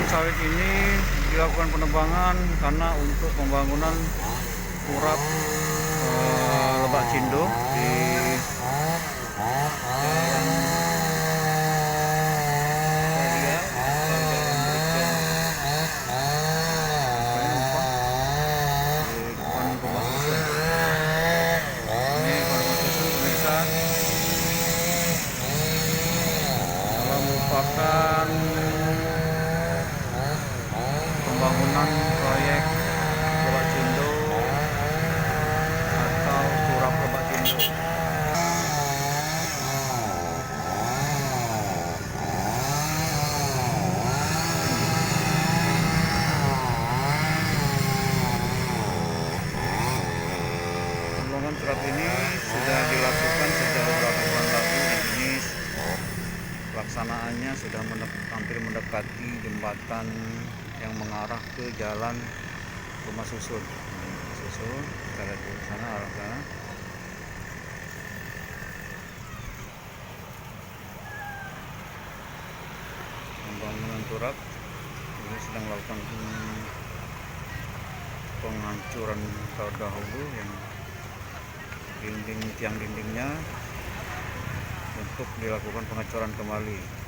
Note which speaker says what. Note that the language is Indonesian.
Speaker 1: sawit ini dilakukan penebangan karena untuk pembangunan turap Lebak Cindo di Jalan Raya atau Jalan Brigjen di depan rumah susun. Ini rumah susun pemirsa, dalam merupakan pembangunan proyek Lebak Cindo atau turap Lebak Cindo. Pembangunan turap ini sudah dilakukan sejak beberapa bulan lalu dan ini pelaksanaannya sudah hampir mendekati jembatan yang mengarah ke jalan rumah susun. Rumah susun, kita lihat di sana arah sana. Pembangunan turap ini sedang melakukan penghancuran terdahulu yang tiang dindingnya untuk dilakukan pengecoran kembali.